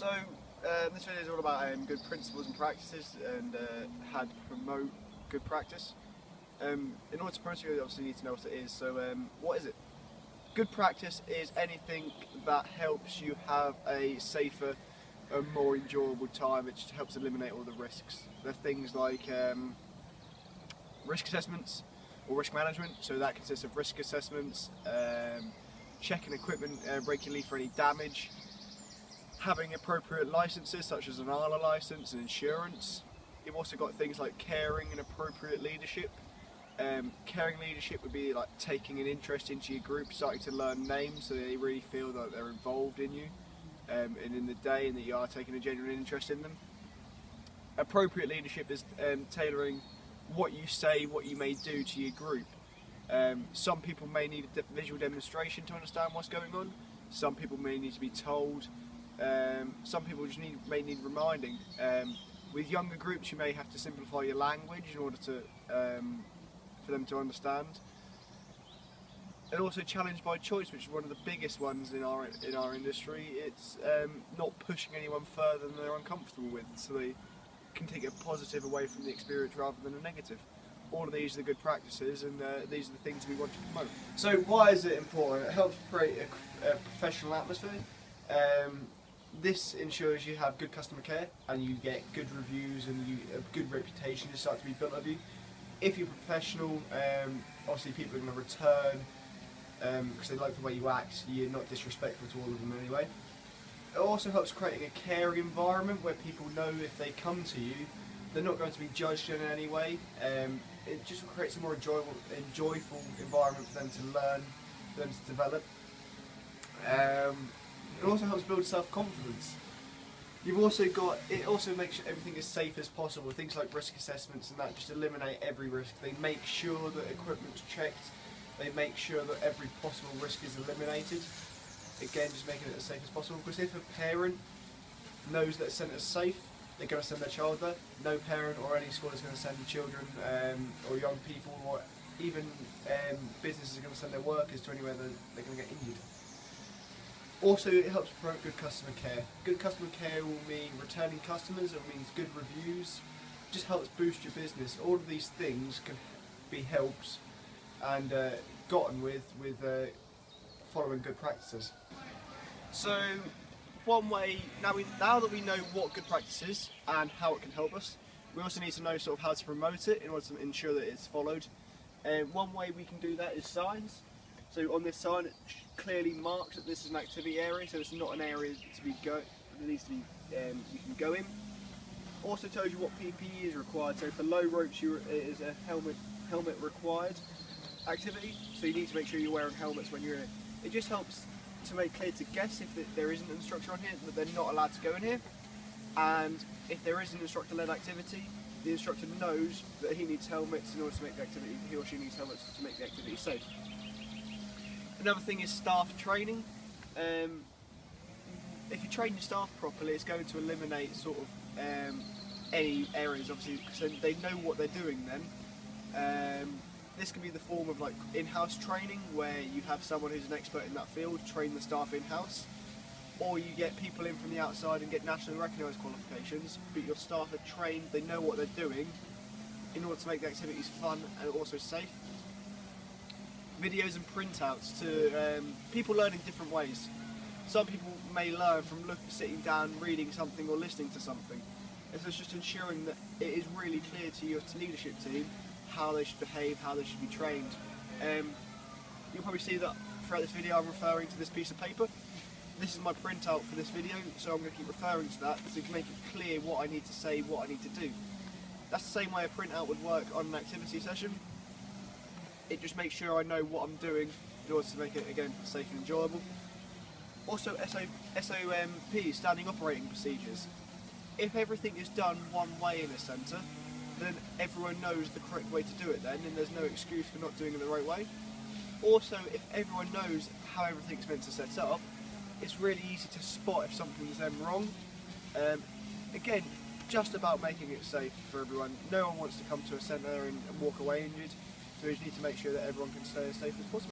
This video is all about good principles and practices and how to promote good practice. In order to promote it, you obviously need to know what it is. So what is it? Good practice is anything that helps you have a safer and more enjoyable time. It just helps eliminate all the risks. There are things like risk assessments or risk management. So that consists of risk assessments, checking equipment regularly for any damage, having appropriate licenses such as an ALA license and insurance. You've also got things like caring and appropriate leadership. Caring leadership would be like taking an interest into your group, starting to learn names so they really feel that they're involved in you and in the day, and that you are taking a genuine interest in them. Appropriate leadership is tailoring what you say, what you may do to your group. Some people may need a visual demonstration to understand what's going on. Some people may need to be told. Some people just may need reminding. With younger groups, you may have to simplify your language in order to for them to understand. And also challenge by choice, which is one of the biggest ones in our industry. It's not pushing anyone further than they're uncomfortable with, so they can take a positive away from the experience rather than a negative. All of these are the good practices, and these are the things we want to promote. So why is it important? It helps create a professional atmosphere. This ensures you have good customer care and you get good reviews and a good reputation is starting to be built of you. If you're professional, obviously people are going to return because they like the way you act. You're not disrespectful to all of them anyway. It also helps creating a caring environment where people know if they come to you, they're not going to be judged in any way. It just creates a more joyful environment for them to learn, for them to develop. It also helps build self-confidence. It also makes sure everything as safe as possible. Things like risk assessments and that just eliminate every risk. They make sure that equipment's checked. They make sure that every possible risk is eliminated. Again, just making it as safe as possible. Because if a parent knows that a centre is safe, they're going to send their child there. No parent or any school is going to send children or young people, or even businesses are going to send their workers to anywhere that they're going to get injured. Also, it helps promote good customer care. Good customer care will mean returning customers, it means good reviews, it just helps boost your business. All of these things can be helped and gotten with following good practices. So, one way, now that we know what good practice is and how it can help us, we also need to know sort of how to promote it in order to ensure that it's followed. One way we can do that is signs. So on this sign, it clearly marks that this is an activity area, so it's not an area to be that needs to be you can go in. Also tells you what PPE is required. So for low ropes, it is a helmet required activity. So you need to make sure you're wearing helmets when you're in it. It just helps to make clear to guests if there isn't an instructor on here that they're not allowed to go in here, and if there is an instructor-led activity, the instructor knows that he needs helmets in order to make the activity. He or she needs helmets to make the activity safe. Another thing is staff training. If you train your staff properly, it's going to eliminate sort of any errors, obviously, because they know what they're doing then. This can be the form of like in-house training, where you have someone who's an expert in that field train the staff in-house, or you get people in from the outside and get nationally recognised qualifications, but your staff are trained, they know what they're doing, in order to make the activities fun and also safe. Videos and printouts to people learn in different ways. Some people may learn from sitting down, reading something or listening to something. And so it's just ensuring that it is really clear to your leadership team how they should behave, how they should be trained. You'll probably see that throughout this video I'm referring to this piece of paper. This is my printout for this video, so I'm going to keep referring to that so you can make it clear what I need to say, what I need to do. That's the same way a printout would work on an activity session. It just makes sure I know what I'm doing in order to make it, again, safe and enjoyable. Also, SOP, standing operating procedures. If everything is done one way in a centre, then everyone knows the correct way to do it then, and there's no excuse for not doing it the right way. Also, if everyone knows how everything's meant to set up, it's really easy to spot if something's then wrong. Again, just about making it safe for everyone. No one wants to come to a centre and walk away injured. So we just need to make sure that everyone can stay as safe as possible.